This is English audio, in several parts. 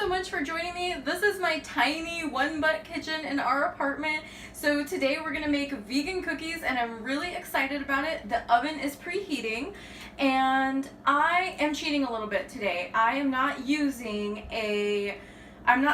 so much for joining me. This is my tiny one-butt kitchen in our apartment. So today we're gonna make vegan cookies and I'm really excited about it. The oven is preheating and I am cheating a little bit today. I'm not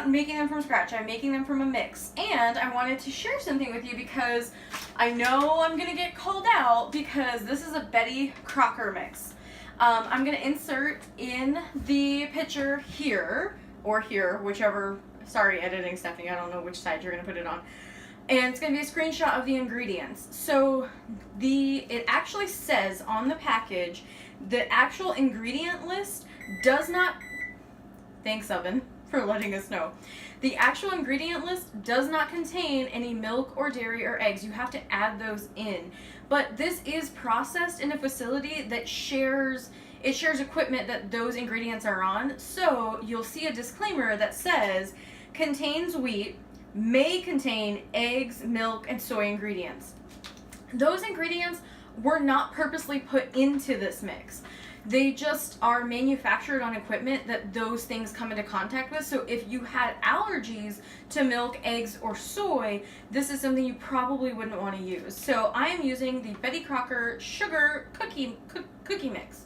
making them from scratch. I'm making them from a mix. And I wanted to share something with you because I know I'm gonna get called out because this is a Betty Crocker mix. I'm going to insert in the picture here, or here, whichever, sorry editing Stephanie, I don't know which side you're going to put it on. And it's going to be a screenshot of the ingredients. So it actually says on the package, the actual ingredient list does not, thanks oven for letting us know. The actual ingredient list does not contain any milk or dairy or eggs. You have to add those in. But this is processed in a facility that shares equipment that those ingredients are on. So you'll see a disclaimer that says contains wheat, may contain eggs, milk, and soy ingredients. Those ingredients were not purposely put into this mix. They just are manufactured on equipment that those things come into contact with. So if you had allergies to milk, eggs, or soy, this is something you probably wouldn't want to use. So I am using the Betty Crocker sugar cookie mix.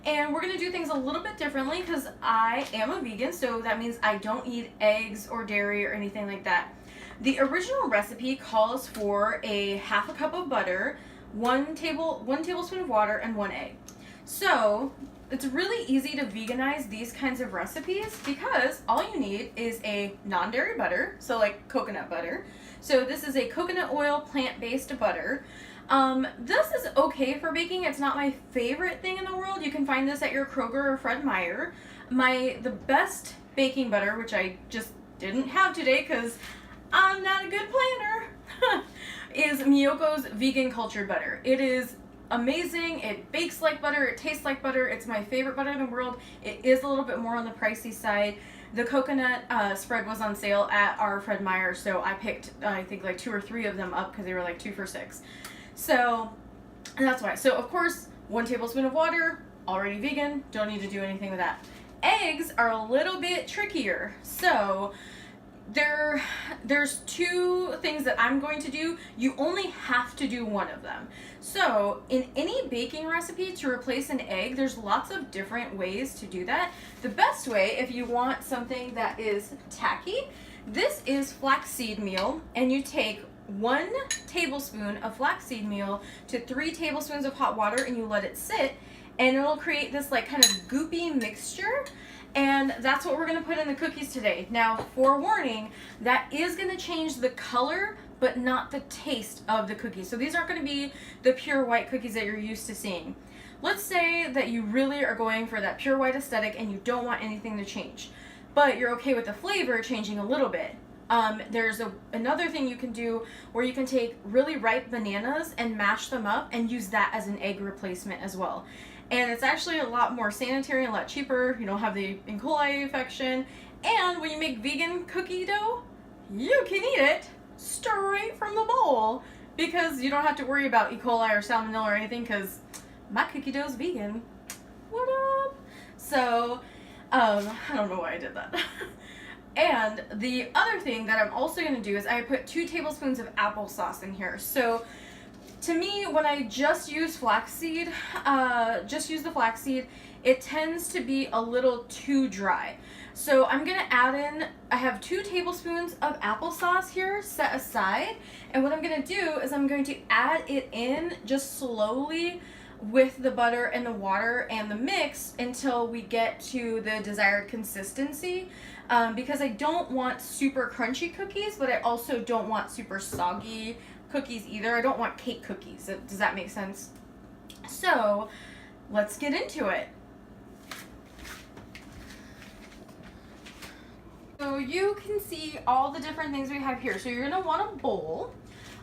And we're going to do things a little bit differently because I am a vegan, so that means I don't eat eggs or dairy or anything like that. The original recipe calls for a half a cup of butter, one tablespoon of water, and 1 egg. So it's really easy to veganize these kinds of recipes because all you need is a non-dairy butter, so like coconut butter. So this is a coconut oil plant-based butter. This is okay for baking. It's not my favorite thing in the world. You can find this at your Kroger or Fred Meyer. The best baking butter, which I just didn't have today because I'm not a good planner, is Miyoko's vegan cultured butter. It is amazing. It bakes like butter. It tastes like butter. It's my favorite butter in the world. It is a little bit more on the pricey side. The coconut spread was on sale at our Fred Meyer, so I picked I think like 2 or 3 of them up because they were like 2 for $6. So that's why. So of course, 1 tablespoon of water, already vegan, don't need to do anything with that. Eggs are a little bit trickier. So there's 2 things that I'm going to do. You only have to do 1 of them. So in any baking recipe to replace an egg, there's lots of different ways to do that. The best way, if you want something that is tacky, this is flaxseed meal, and you take 1 tablespoon of flaxseed meal to 3 tablespoons of hot water and you let it sit, and it'll create this like kind of goopy mixture. And that's what we're going to put in the cookies today. Now, forewarning, that is going to change the color, but not the taste of the cookies. So these aren't going to be the pure white cookies that you're used to seeing. Let's say that you really are going for that pure white aesthetic and you don't want anything to change, but you're okay with the flavor changing a little bit. There's another thing you can do where you can take really ripe bananas and mash them up and use that as an egg replacement as well. And it's actually a lot more sanitary and a lot cheaper. You don't have the E. coli infection. And when you make vegan cookie dough, you can eat it straight from the bowl because you don't have to worry about E. coli or salmonella or anything because my cookie dough is vegan. What up? So, I don't know why I did that. And the other thing that I'm also going to do is I put 2 tablespoons of applesauce in here. So to me, when I just use flaxseed, the flaxseed, it tends to be a little too dry. So I'm going to add in, I have 2 tablespoons of applesauce here set aside. And what I'm going to do is I'm going to add it in just slowly with the butter and the water and the mix until we get to the desired consistency, because I don't want super crunchy cookies, but I also don't want super soggy cookies either. I don't want cake cookies. Does that make sense? So let's get into it. So you can see all the different things we have here. So you're going to want a bowl.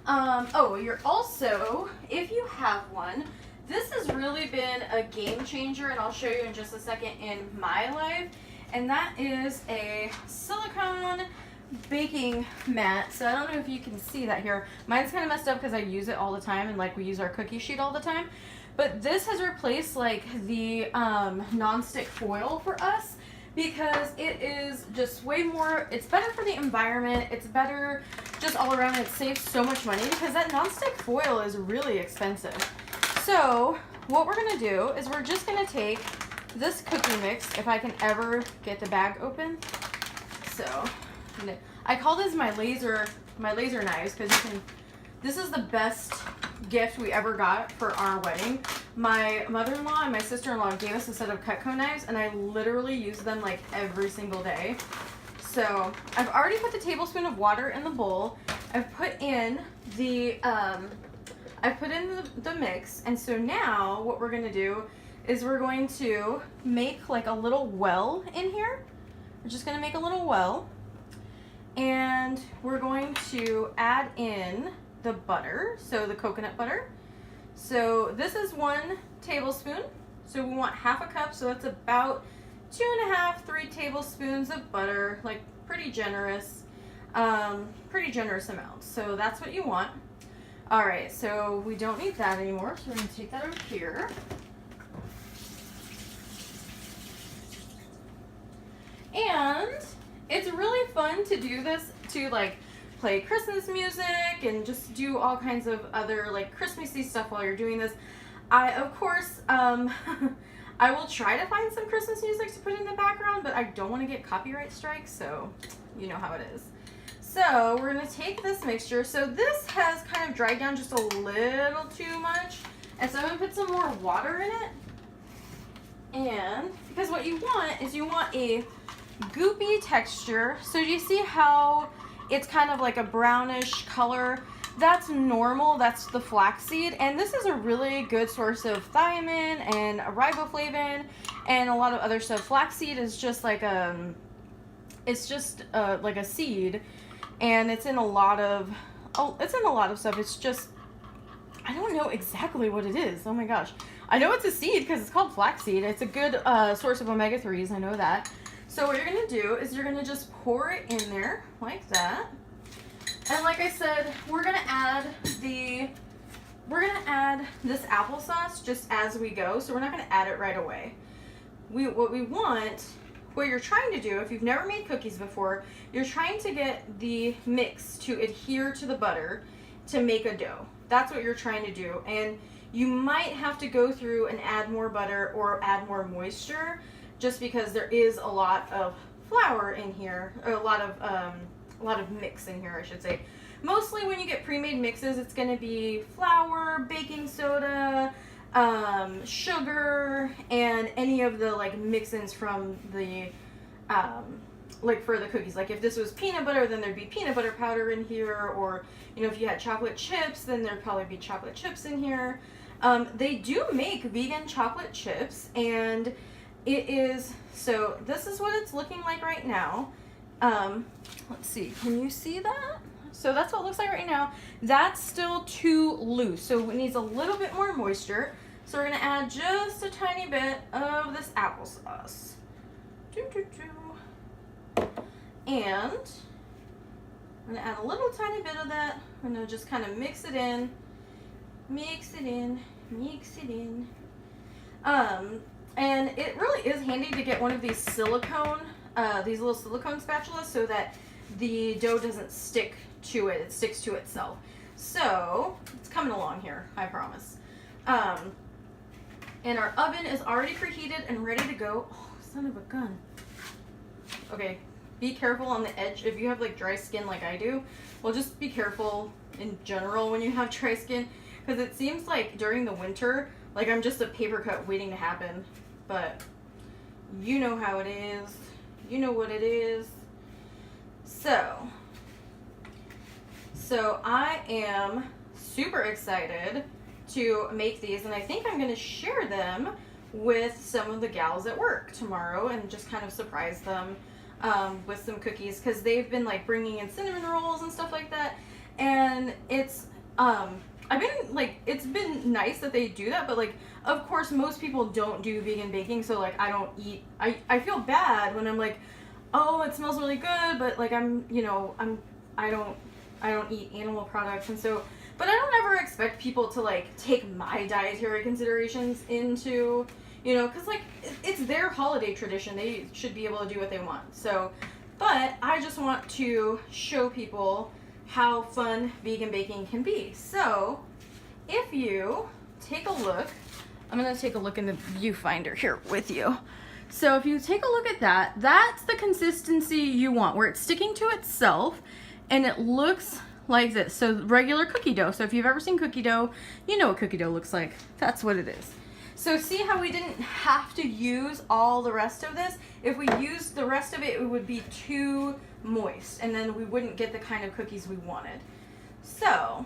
You're also, if you have one, this has really been a game changer, and I'll show you in just a second in my life, and that is a silicone baking mat. So I don't know if you can see that here. Mine's kind of messed up because I use it all the time, and like we use our cookie sheet all the time. But this has replaced like the non-stick foil for us because it is just way more, it's better for the environment, it's better just all around, it saves so much money because that nonstick foil is really expensive. So what we're gonna do is we're just gonna take this cookie mix, if I can ever get the bag open. So I call this my laser knives because you can, this is the best gift we ever got for our wedding. My mother-in-law and my sister-in-law gave us a set of Cutco knives, and I literally use them like every single day. So I've already put the tablespoon of water in the bowl. I've put in the the mix, and so now what we're gonna do is we're going to make like a little well in here. We're just gonna make a little well, and we're going to add in the butter, so the coconut butter. So this is 1 tablespoon. So we want half a cup, so that's about 2.5, 3 tablespoons of butter, like pretty generous amount. So that's what you want. All right, so we don't need that anymore, so we're gonna take that over here. And it's really fun to do this, to like play Christmas music and just do all kinds of other like Christmassy stuff while you're doing this. Of course, I will try to find some Christmas music to put in the background, but I don't want to get copyright strikes, so you know how it is. So we're going to take this mixture. So this has kind of dried down just a little too much, and so I'm going to put some more water in it. And because what you want is you want a goopy texture. So do you see how it's kind of like a brownish color? That's normal, that's the flaxseed, and this is a really good source of thiamine and riboflavin and a lot of other stuff. Flaxseed is just like like a seed, and it's in a lot of stuff. It's just, I don't know exactly what it is. Oh my gosh, I know it's a seed because it's called flaxseed. It's a good source of omega-3s, I know that. So what you're gonna do is you're gonna just pour it in there like that. And like I said, we're gonna add this applesauce just as we go, so we're not gonna add it right away. What you're trying to do, if you've never made cookies before, you're trying to get the mix to adhere to the butter to make a dough. That's what you're trying to do. And you might have to go through and add more butter or add more moisture, just because there is a lot of flour in here, or a lot of mix in here, I should say. Mostly when you get pre-made mixes, it's going to be flour, baking soda, sugar, and any of the like mix-ins from the like for the cookies. Like if this was peanut butter, then there'd be peanut butter powder in here, or you know, if you had chocolate chips, then there'd probably be chocolate chips in here. They do make vegan chocolate chips, and it is, so this is what it's looking like right now. Let's see, can you see that? So that's what it looks like right now. That's still too loose, so it needs a little bit more moisture. So we're gonna add just a tiny bit of this applesauce. And I'm gonna add a little tiny bit of that. I'm gonna just kind of mix it in. And it really is handy to get one of these silicone, these little silicone spatulas, so that the dough doesn't stick to it. It sticks to itself. So it's coming along here, I promise. And our oven is already preheated and ready to go. Oh, son of a gun. Okay, be careful on the edge. If you have like dry skin like I do, well, just be careful in general when you have dry skin, because it seems like during the winter, like I'm just a paper cut waiting to happen. But you know how it is. You know what it is. So I am super excited to make these, and I think I'm going to share them with some of the gals at work tomorrow and just kind of surprise them with some cookies, because they've been like bringing in cinnamon rolls and stuff like that, and it's it's been nice that they do that, but like of course most people don't do vegan baking, so like I don't eat, I feel bad when I'm like, oh, it smells really good, but like I don't eat animal products, and so, but I don't ever expect people to like take my dietary considerations into, you know, because like it's their holiday tradition. They should be able to do what they want. So, but I just want to show people how fun vegan baking can be. So if you take a look, I'm going to take a look in the viewfinder here with you. So if you take a look at that, that's the consistency you want, where it's sticking to itself and it looks like this. So regular cookie dough. So if you've ever seen cookie dough, you know what cookie dough looks like. That's what it is. So see how we didn't have to use all the rest of this? If we used the rest of it, it would be too moist, and then we wouldn't get the kind of cookies we wanted. So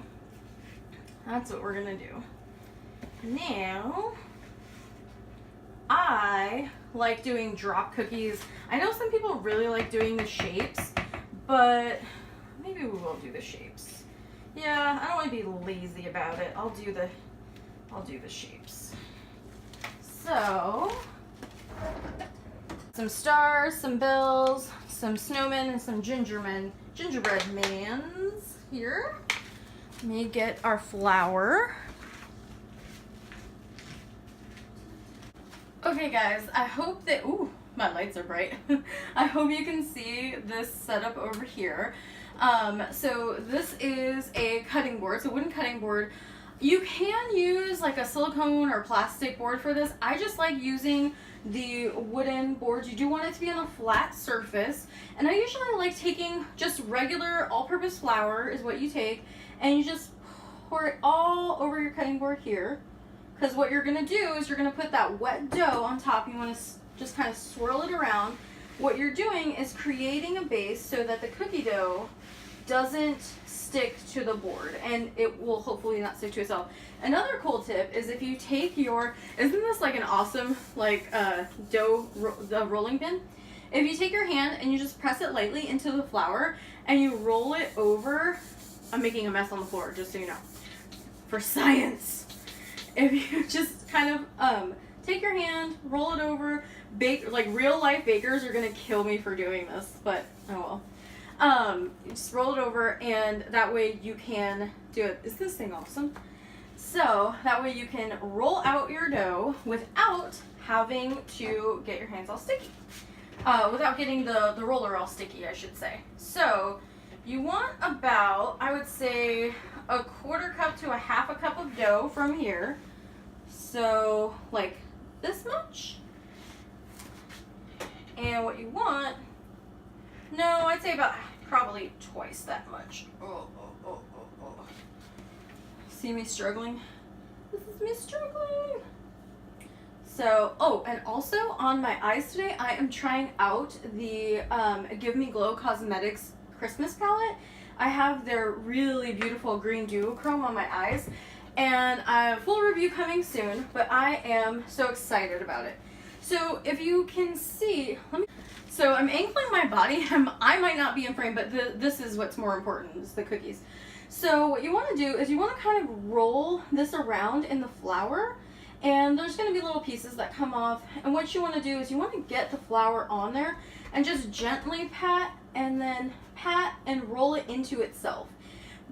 that's what we're gonna do. Now, I like doing drop cookies. I know some people really like doing the shapes, but maybe we will do the shapes. Yeah, I don't want to be lazy about it. I'll do the shapes. So, some stars, some bells, some snowmen, and some gingerbread mans here. Let me get our flour. Okay guys, I hope that, ooh, my lights are bright. I hope you can see this setup over here. So this is a cutting board, so wooden cutting board. You can use like a silicone or plastic board for this. I just like using the wooden boards. You do want it to be on a flat surface. And I usually like taking just regular all-purpose flour is what you take, and you just pour it all over your cutting board here. Because what you're gonna do is you're gonna put that wet dough on top. You wanna just kind of swirl it around. What you're doing is creating a base so that the cookie dough doesn't stick to the board, and it will hopefully not stick to itself. Another cool tip is if you take your, isn't this like an awesome like the rolling pin? If you take your hand and you just press it lightly into the flour and you roll it over, I'm making a mess on the floor just so you know, for science. If you just kind of take your hand, roll it over, bake, like real life bakers are gonna kill me for doing this, but oh well. You just roll it over, and that way you can do it. Is this thing awesome? So that way you can roll out your dough without having to get your hands all sticky. Without getting the roller all sticky, I should say. So you want about, I would say, a 1/4 cup to a 1/2 cup of dough from here. So like this much. And what you want, no, I'd say about probably twice that much. Oh. See me struggling? This is me struggling. So, oh, and also on my eyes today, I am trying out the Give Me Glow Cosmetics Christmas palette. I have their really beautiful green duochrome on my eyes, and a full review coming soon, but I am so excited about it. So if you can see, so I'm angling my body. I might not be in frame, but this is what's more important, is the cookies. So what you want to do is you want to kind of roll this around in the flour, and there's going to be little pieces that come off. And what you want to do is you want to get the flour on there and just gently pat and roll it into itself.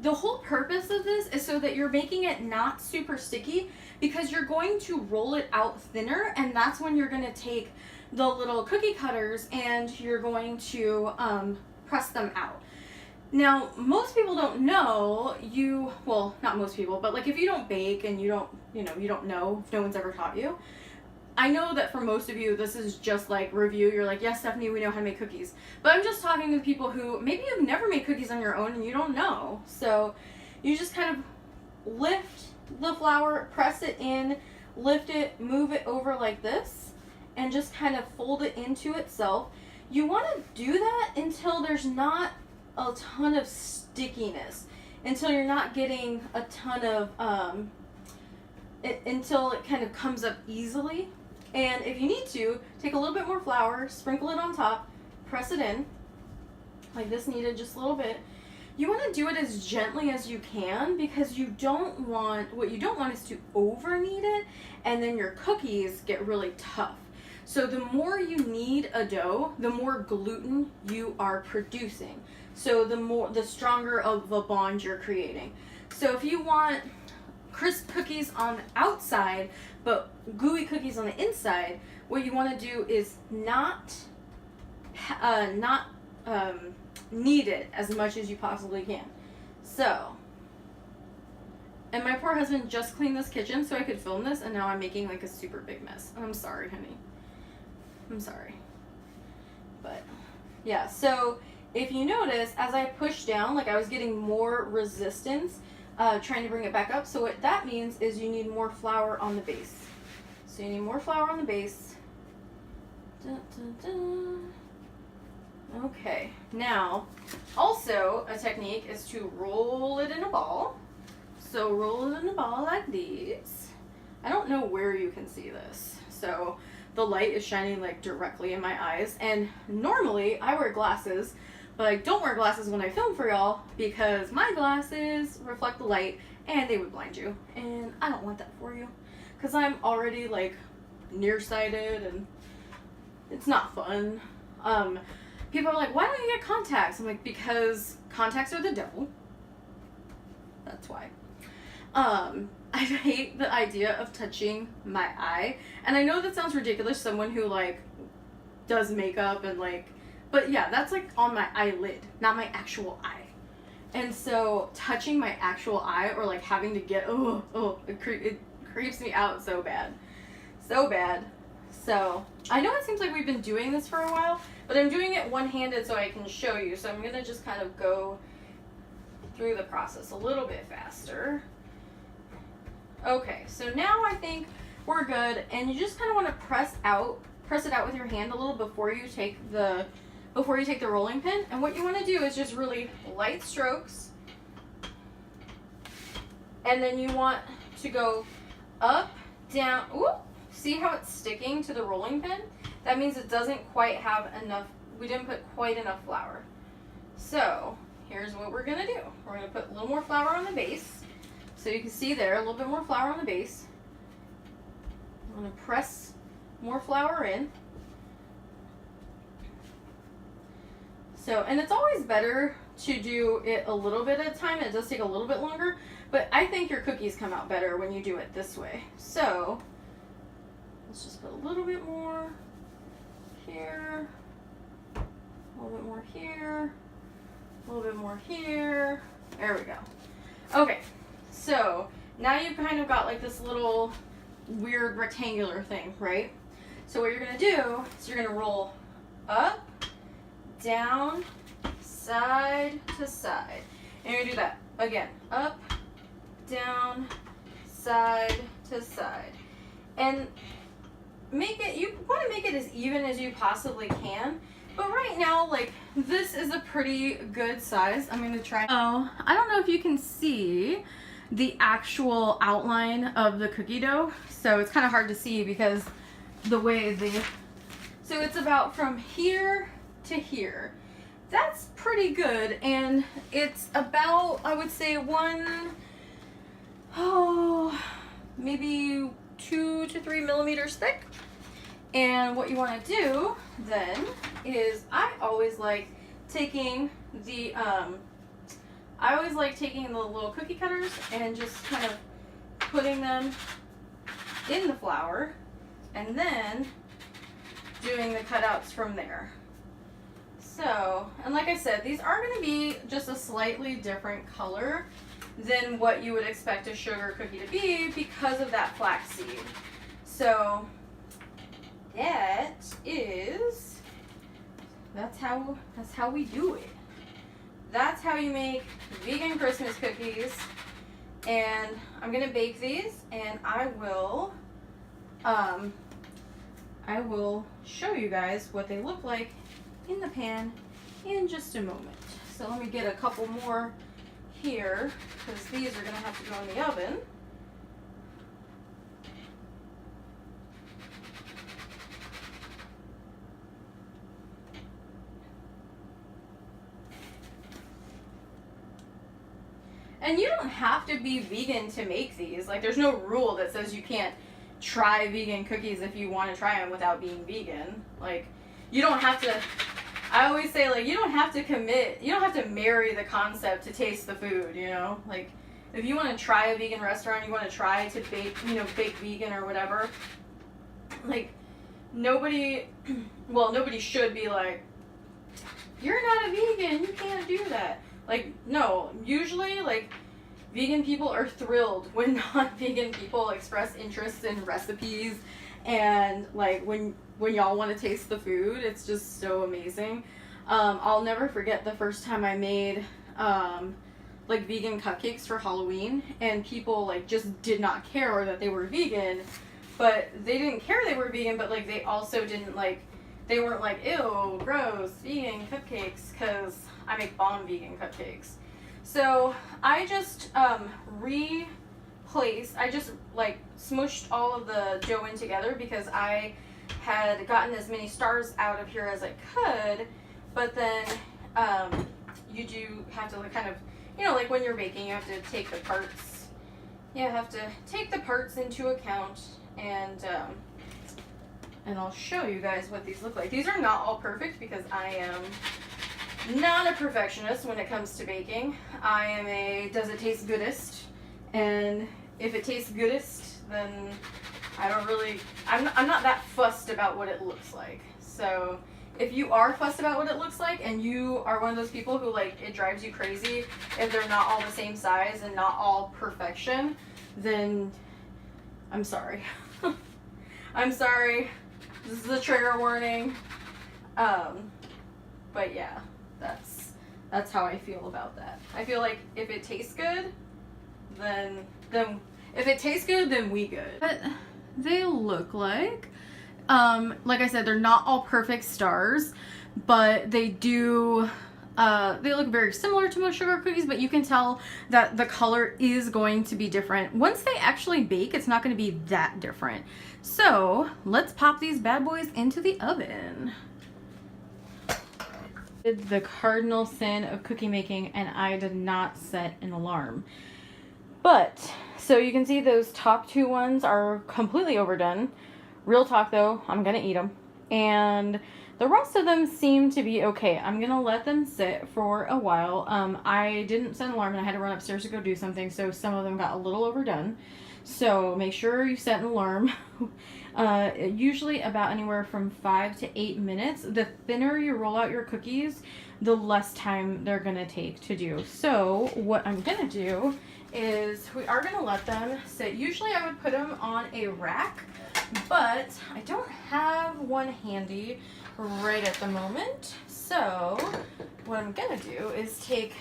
The whole purpose of this is so that you're making it not super sticky, because you're going to roll it out thinner, and that's when you're going to take the little cookie cutters and you're going to press them out. Now, most people don't know, well, not most people, but like if you don't bake and you don't know, if no one's ever taught you, I know that for most of you, this is just like review. You're like, yes, Stephanie, we know how to make cookies. But I'm just talking to people who maybe have never made cookies on your own and you don't know. So you just kind of lift the flour, press it in, lift it, move it over like this, and just kind of fold it into itself. You want to do that until there's not a ton of stickiness, until you're not getting a ton of, until it kind of comes up easily. And if you need to, take a little bit more flour, sprinkle it on top, press it in, like this needed just a little bit. You want to do it as gently as you can, because what you don't want is to over knead it, and then your cookies get really tough. So the more you knead a dough, the more gluten you are producing. So the stronger of a bond you're creating. So if you want crisp cookies on the outside, but gooey cookies on the inside, what you want to do is not knead it as much as you possibly can. So, and my poor husband just cleaned this kitchen so I could film this, and now I'm making like a super big mess. I'm sorry, honey. I'm sorry. But, yeah, so if you notice, as I push down, like I was getting more resistance trying to bring it back up. So what that means is you need more flour on the base. So you need more flour on the base. Dun, dun, dun. Okay, now, also a technique is to roll it in a ball. So roll it in a ball like this. I don't know where you can see this. So the light is shining like directly in my eyes. And normally I wear glasses, but I don't wear glasses when I film for y'all because my glasses reflect the light and they would blind you. And I don't want that for you because I'm already like nearsighted and it's not fun. People are like, why don't you get contacts? I'm like, because contacts are the devil. That's why. I hate the idea of touching my eye. And I know that sounds ridiculous, someone who like does makeup and like, but yeah, that's like on my eyelid, not my actual eye. And so touching my actual eye or like having to get, it creeps me out so bad. So bad. So, I know it seems like we've been doing this for a while, but I'm doing it one-handed so I can show you. So I'm going to just kind of go through the process a little bit faster. Okay, so now I think we're good, and you just kind of want to press it out with your hand a little before you take the rolling pin. And what you want to do is just really light strokes, and then you want to go up, down. Ooh, see how it's sticking to the rolling pin? That means it doesn't quite have enough. We didn't put quite enough flour. So here's what we're gonna do. We're gonna put a little more flour on the base. So you can see there, a little bit more flour on the base. I'm gonna press more flour in. So, and it's always better to do it a little bit at a time. It does take a little bit longer, but I think your cookies come out better when you do it this way. So, let's just put a little bit more here, a little bit more here, a little bit more here. There we go. Okay, so now you've kind of got like this little weird rectangular thing, right? So what you're gonna do is you're gonna roll up, down, side to side. And you're gonna do that again. Up, down, side to side. And you want to make it as even as you possibly can. But right now, like, this is a pretty good size. I'm gonna try. Oh, I don't know if you can see the actual outline of the cookie dough. So it's kind of hard to see because the way so it's about from here to here. That's pretty good, and it's about, I would say, maybe 2 to 3 millimeters thick. And what you want to do then is I always like taking the little cookie cutters and just kind of putting them in the flour and then doing the cutouts from there. So, and like I said, these are going to be just a slightly different color than what you would expect a sugar cookie to be because of that flax seed. So, that's how we do it. That's how you make vegan Christmas cookies. And I'm going to bake these, and I will show you guys what they look like in the pan in just a moment. So let me get a couple more here because these are going to have to go in the oven. And you don't have to be vegan to make these. Like, there's no rule that says you can't try vegan cookies if you want to try them without being vegan. Like, you don't have to, I always say, like, you don't have to marry the concept to taste the food, you know? Like, if you want to try a vegan restaurant, you want to try to bake, you know, bake vegan or whatever, like, nobody, well, nobody should be like, you're not a vegan, you can't do that. Like, no, usually, like, vegan people are thrilled when non-vegan people express interest in recipes, and, like, when y'all want to taste the food, it's just so amazing. I'll never forget the first time I made, like, vegan cupcakes for Halloween, and people, like, just did not care that they were vegan, but they didn't care they were vegan, but, like, they also didn't, like, they weren't like, ew, gross, vegan cupcakes, because I make bomb vegan cupcakes. So I just I just, like, smushed all of the dough in together because I had gotten as many stars out of here as I could, but then you do have to, like, kind of, you know, like when you're baking, you have to take the parts, into account, and I'll show you guys what these look like. These are not all perfect because I am not a perfectionist when it comes to baking. I am a does it taste goodest, and if it tastes goodest, then I don't really, I'm not that fussed about what it looks like. So if you are fussed about what it looks like, and you are one of those people who, like, it drives you crazy if they're not all the same size and not all perfection, then I'm sorry. I'm sorry. This is a trigger warning. But yeah, that's how I feel about that. I feel like if it tastes good, then if it tastes good, then we good. But they look like I said, they're not all perfect stars, but they do, they look very similar to most sugar cookies, but you can tell that the color is going to be different. Once they actually bake, it's not going to be that different. So let's pop these bad boys into the oven. The cardinal sin of cookie making, and I did not set an alarm. But, so you can see those top two ones are completely overdone. Real talk though, I'm gonna eat them. And the rest of them seem to be okay. I'm gonna let them sit for a while. I didn't set an alarm and I had to run upstairs to go do something, so some of them got a little overdone. So make sure you set an alarm. Usually about anywhere from 5 to 8 minutes. The thinner you roll out your cookies, the less time they're gonna take to do. So what I'm gonna do is we are gonna let them sit. Usually I would put them on a rack, but I don't have one handy right at the moment. So what I'm gonna do is take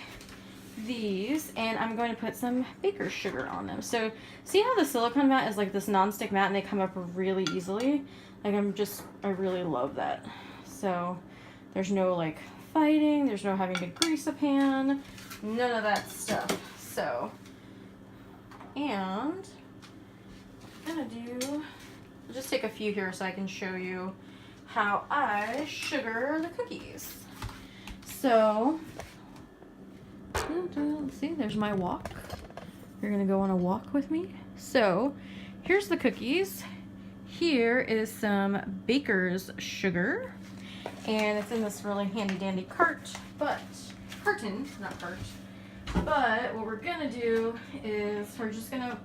these and I'm going to put some baker's sugar on them. So see how the silicone mat is like this non-stick mat and they come up really easily? Like I really love that. So there's no, like, fighting, there's no having to grease a pan, none of that stuff. So, and I'm gonna I'll just take a few here so I can show you how I sugar the cookies. So see, there's my walk. You're gonna go on a walk with me. So here's the cookies. Here is some baker's sugar, and it's in this really handy dandy carton, not cart. But what we're gonna do is we're just gonna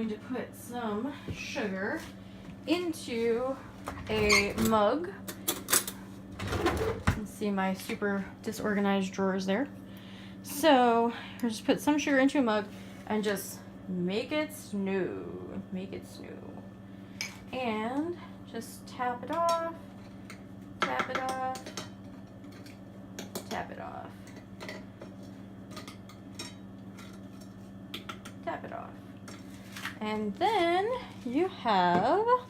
to put some sugar into a mug. You can see my super disorganized drawers there. So we'll just put some sugar into a mug and just make it smooth. Make it smooth. And just tap it off, tap it off, tap it off, tap it off. And then you have, oh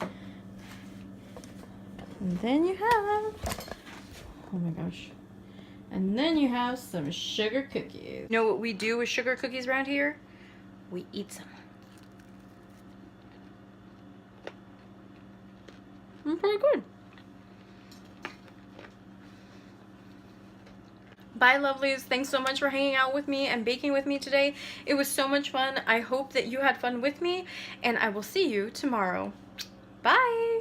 my gosh. And then you have some sugar cookies. You know what we do with sugar cookies around here? We eat some. Pretty good. Bye, lovelies. Thanks so much for hanging out with me and baking with me today. It was so much fun. I hope that you had fun with me, and I will see you tomorrow. Bye.